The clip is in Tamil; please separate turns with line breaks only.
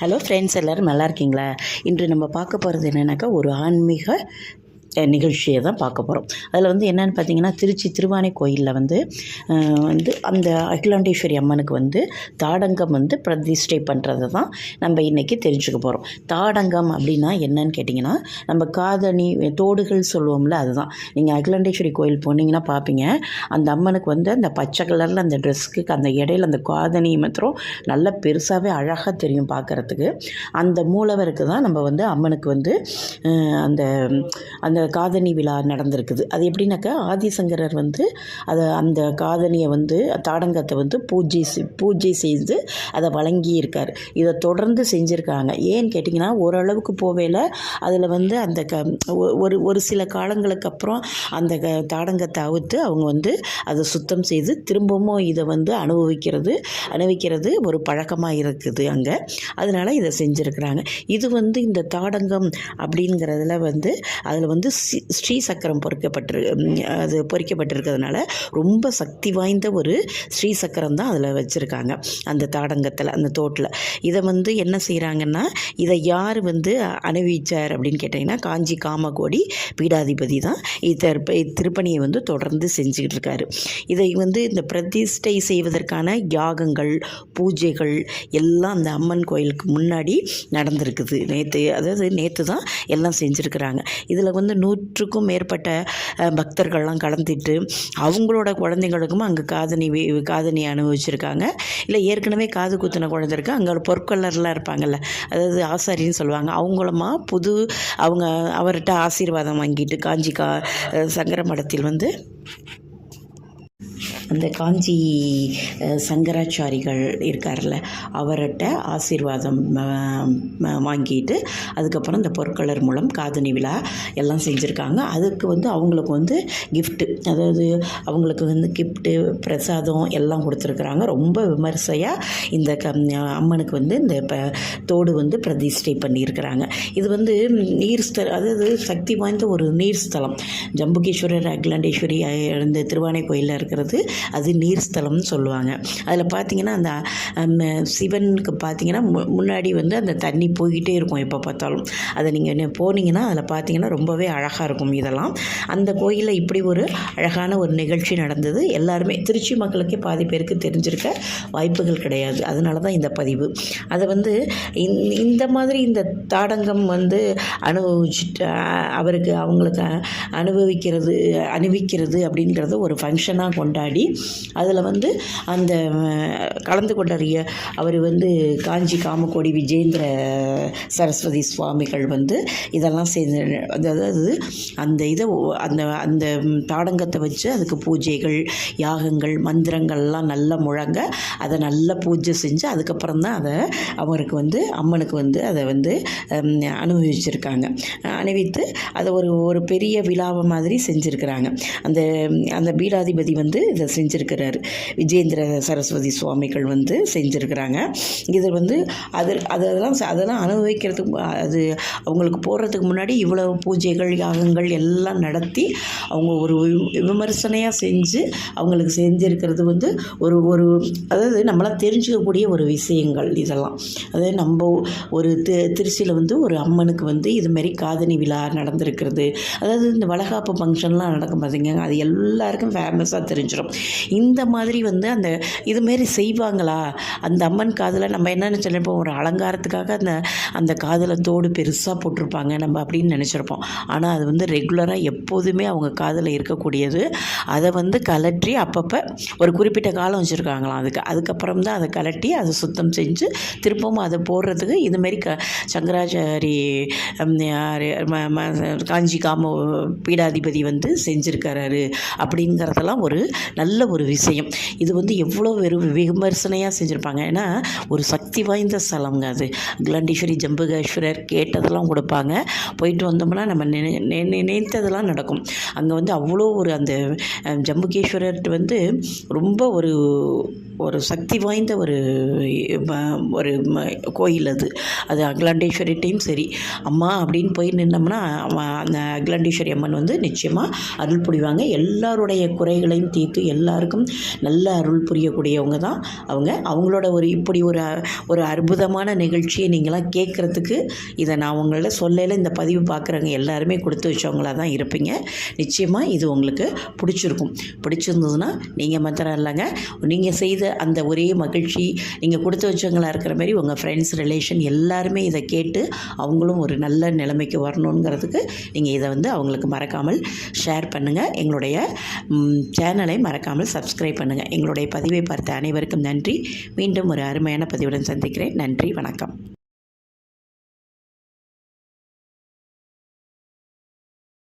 ஹலோ ஃப்ரெண்ட்ஸ், எல்லோரும் நல்லா இருக்கீங்களா? இன்று நம்ம பார்க்க போகிறது என்னென்னாக்கா ஒரு ஆன்மீக நிகழ்ச்சியை தான் பார்க்க போகிறோம். அதில் வந்து என்னென்னு பார்த்தீங்கன்னா, திருச்சி திருவானை கோயிலில் வந்து அந்த அகிலாண்டேஸ்வரி அம்மனுக்கு வந்து தாடங்கம் வந்து பிரதிஷ்டை பண்ணுறது தான் நம்ம இன்றைக்கி தெரிஞ்சுக்க போகிறோம். தாடங்கம் அப்படின்னா என்னன்னு கேட்டிங்கன்னா, நம்ம காதணி தோடுகள் சொல்லுவோம்ல, அதுதான். நீங்கள் அகிலாண்டேஸ்வரி கோயில் போனீங்கன்னா பார்ப்பீங்க, அந்த அம்மனுக்கு வந்து அந்த பச்சை கலரில் அந்த ட்ரெஸ்ஸுக்கு அந்த இடையில அந்த காதணி மாத்திரம் நல்லா பெருசாகவே அழகாக தெரியும் பார்க்குறதுக்கு. அந்த மூலவருக்கு தான் நம்ம வந்து அம்மனுக்கு வந்து அந்த அந்த காதணி விழா நடந்திருக்குது. அது எப்படின்னாக்கா, ஆதிசங்கரர் வந்து அந்த காதணியை வந்து தாடங்கத்தை வந்து பூஜை செய்து அதை வழங்கியிருக்கார். இதை தொடர்ந்து செஞ்சுருக்காங்க. ஏன்னு கேட்டிங்கன்னா, ஓரளவுக்கு போவேல அதில் வந்து அந்த ஒரு சில காலங்களுக்கு அப்புறம் அந்த தாடங்கத்தை அவுத்து அவங்க வந்து அதை சுத்தம் செய்து திரும்பவும் இதை வந்து அணிவிக்கிறது ஒரு பழக்கமாக இருக்குது அங்கே. அதனால் இதை செஞ்சுருக்கிறாங்க. இது வந்து இந்த தாடங்கம் அப்படிங்கிறதுல வந்து அதில் வந்து ஸ்ரீ சக்கரம் பொறிக்கப்பட்டிருக்கிறதுனால ரொம்ப சக்தி வாய்ந்த ஒரு ஸ்ரீ சக்கரம் தான் அதில் வச்சுருக்காங்க அந்த தாடங்கத்தில், அந்த தோட்டில். இதை வந்து என்ன செய்கிறாங்கன்னா, இதை யார் வந்து அணிவிச்சார் அப்படின்னு கேட்டிங்கன்னா, காஞ்சி காமகோடி பீடாதிபதி தான் திருப்பணியை வந்து தொடர்ந்து செஞ்சுக்கிட்டு இருக்காரு. இதை வந்து இந்த பிரதிஷ்டை செய்வதற்கான யாகங்கள் பூஜைகள் எல்லாம் அந்த அம்மன் கோயிலுக்கு முன்னாடி நடந்திருக்குது. நேற்று தான் எல்லாம் செஞ்சுருக்கிறாங்க. இதில் வந்து 100க்கும் மேற்பட்ட பக்தர்கள்லாம் கலந்துட்டு அவங்களோட குழந்தைங்களுக்கும் அங்கே காதணி அனுபவிச்சிருக்காங்க. இல்லை ஏற்கனவே காது குத்தின குழந்தை இருக்குது, அங்கே பொற்கொள்ளர்லாம் இருப்பாங்கள்ல, அதாவது ஆசாரின்னு சொல்லுவாங்க, அவங்களுமா அவங்க அவர்கிட்ட ஆசீர்வாதம் வாங்கிட்டு காஞ்சி சங்கர மடத்தில் வந்து அந்த காஞ்சி சங்கராச்சாரிகள் இருக்கார்ல, அவர்கிட்ட ஆசீர்வாதம் வாங்கிட்டு அதுக்கப்புறம் இந்த பொற்கொள்ளர் மூலம் காதணி விழா எல்லாம் செஞ்சுருக்காங்க. அதுக்கு வந்து அவங்களுக்கு வந்து கிஃப்ட்டு, அதாவது அவங்களுக்கு வந்து கிஃப்ட்டு பிரசாதம் எல்லாம் கொடுத்துருக்குறாங்க. ரொம்ப விமர்சையாக இந்த அம்மனுக்கு வந்து இந்த தோடு வந்து பிரதிஷ்டை பண்ணியிருக்கிறாங்க. இது வந்து அதாவது சக்தி வாய்ந்த ஒரு நீர் ஸ்தலம். ஜம்புகேஸ்வரர் அகிலாண்டேஸ்வரி இந்த திருவானை கோயிலில் இருக்கிறது அது நீர் ஸ்தலம்னு சொல்லுவாங்க. அதில் பார்த்திங்கன்னா அந்த சிவனுக்கு பார்த்திங்கன்னா முன்னாடி வந்து அந்த தண்ணி போய்கிட்டே இருக்கும் எப்போ பார்த்தாலும். அதை நீங்கள் போனீங்கன்னா அதில் பார்த்திங்கன்னா ரொம்பவே அழகாக இருக்கும். இதெல்லாம் அந்த கோயிலில் இப்படி ஒரு அழகான ஒரு நிகழ்ச்சி நடந்தது. எல்லாருமே திருச்சி மக்களுக்கே பாதி பேருக்கு தெரிஞ்சிருக்க வாய்ப்புகள் கிடையாது. அதனால தான் இந்த பதிவு. அதை வந்து இந்த மாதிரி இந்த தாடங்கம் வந்து அனுபவிச்சுட்டு அவங்களுக்கு அணிவிக்கிறது அப்படிங்கிறது ஒரு ஃபங்க்ஷனாக கொண்டாடி அதில் வந்து அந்த கலந்து கொண்டாடிய அவர் வந்து காஞ்சி காமகோடி விஜேந்திர சரஸ்வதி சுவாமிகள் வந்து இதெல்லாம் செய்து, அதாவது அந்த தாடங்கத்தை வச்சு அதுக்கு பூஜைகள் யாகங்கள் மந்திரங்கள்லாம் நல்லா முழங்க அதை நல்லா பூஜை செஞ்சு அதுக்கப்புறம் தான் அதை அவருக்கு வந்து அம்மனுக்கு வந்து அதை வந்து அனுபவிச்சிருக்காங்க. அணிவித்து அதை ஒரு பெரிய விழாவை மாதிரி செஞ்சுருக்கிறாங்க. அந்த பீடாதிபதி வந்து இதை செஞ்சுருக்கிறாரு. விஜேந்திர சரஸ்வதி சுவாமிகள் வந்து செஞ்சுருக்கிறாங்க. இது வந்து அதெல்லாம் அனுபவிக்கிறதுக்கு அது அவங்களுக்கு போடுறதுக்கு முன்னாடி இவ்வளோ பூஜைகள் யாகங்கள் எல்லாம் நடத்தி அவங்க ஒரு விமர்சனையாக செஞ்சு அவங்களுக்கு செஞ்சுருக்கிறது வந்து ஒரு அதாவது நம்மளால் தெரிஞ்சுக்கக்கூடிய ஒரு விஷயங்கள் இதெல்லாம். அதாவது நம்ம ஒரு திருச்சியில் வந்து ஒரு அம்மனுக்கு வந்து இதுமாரி காதணி விழா நடந்திருக்கிறது. அதாவது இந்த வளகாப்பு ஃபங்க்ஷன்லாம் நடக்கும் பார்த்திங்க, அது எல்லாருக்கும் ஃபேமஸாக தெரிஞ்சிடும். இந்த மாதிரி வந்து இதுமாரி செய்வாங்களா அந்த அம்மன் காதில்? நம்ம என்னென்னு சொல்லிப்போம், ஒரு அலங்காரத்துக்காக அந்த காதில் தோடு பெருசாக போட்டிருப்பாங்க நம்ம அப்படின்னு நினச்சிருப்போம். ஆனால் அது வந்து ரெகுலராக எப்போதுமே அவங்க காதில் இருக்கக்கூடியது. அதை வந்து கலற்றி அப்பப்போ ஒரு குறிப்பிட்ட காலம் வச்சுருக்காங்களாம். அதுக்கப்புறம் தான் அதை கலட்டி அதை சுத்தம் செஞ்சு திரும்பவும் அதை போடுறதுக்கு இதுமாரி சங்கராச்சாரி காஞ்சி பீடாதிபதி வந்து செஞ்சுருக்கிறாரு அப்படிங்கிறதெல்லாம் ஒரு நல்ல ஒரு விஷயம். இது வந்து எவ்வளோ விமர்சனையாக செஞ்சுருப்பாங்க. ஏன்னா ஒரு சக்தி வாய்ந்த ஸ்தலங்க அது. அகிலாண்டேஸ்வரி ஜம்புகேஸ்வரர் கேட்டதெல்லாம் கொடுப்பாங்க. போயிட்டு வந்தோம்னா நம்ம நினைத்ததெல்லாம் நடக்கும். அங்கே வந்து அவ்வளோ அந்த ஜம்புகேஸ்வரர் வந்து ரொம்ப ஒரு சக்தி வாய்ந்த ஒரு கோயில் அது அகிலாண்டேஸ்வரிட்டையும் சரி, அம்மா அப்படின்னு போய் நின்னோம்னா அந்த அகிலாண்டேஸ்வரி அம்மன் வந்து நிச்சயமாக அருள் புரிவாங்க. எல்லாருடைய குறைகளையும் தீர்த்து எல்லாருக்கும் நல்ல அருள் புரியக்கூடியவங்க தான் அவங்களோட இப்படி ஒரு அற்புதமான நிகழ்ச்சியை நீங்களாம் கேட்குறதுக்கு இதை நான் உங்கள்ட்ட சொல்லல. இந்த பதிவு பார்க்குறவங்க எல்லாருமே கொடுத்து வச்சவங்களாக தான் இருப்பீங்க. நிச்சயமாக இது உங்களுக்கு பிடிச்சிருந்ததுன்னா நீங்கள் மாத்திரம் இல்லைங்க, நீங்கள் செய்த அந்த ஒரே மகிழ்ச்சி, நீங்கள் கொடுத்து வச்சவங்களாக இருக்கிற மாதிரி உங்கள் ஃப்ரெண்ட்ஸ் ரிலேஷன் எல்லாருமே இதை கேட்டு அவங்களும் ஒரு நல்ல நிலைமைக்கு வரணுங்கிறதுக்கு நீங்கள் இதை அவங்களுக்கு மறக்காமல் ஷேர் பண்ணுங்கள். எங்களுடைய சேனலை மறக்காமல் சப்ஸ்கிரைப் பண்ணுங்கள். எங்களுடைய பதிவை பார்த்த அனைவருக்கும் நன்றி. மீண்டும் ஒரு அருமையான பதிவுடன் சந்திக்கிறேன். நன்றி, வணக்கம்.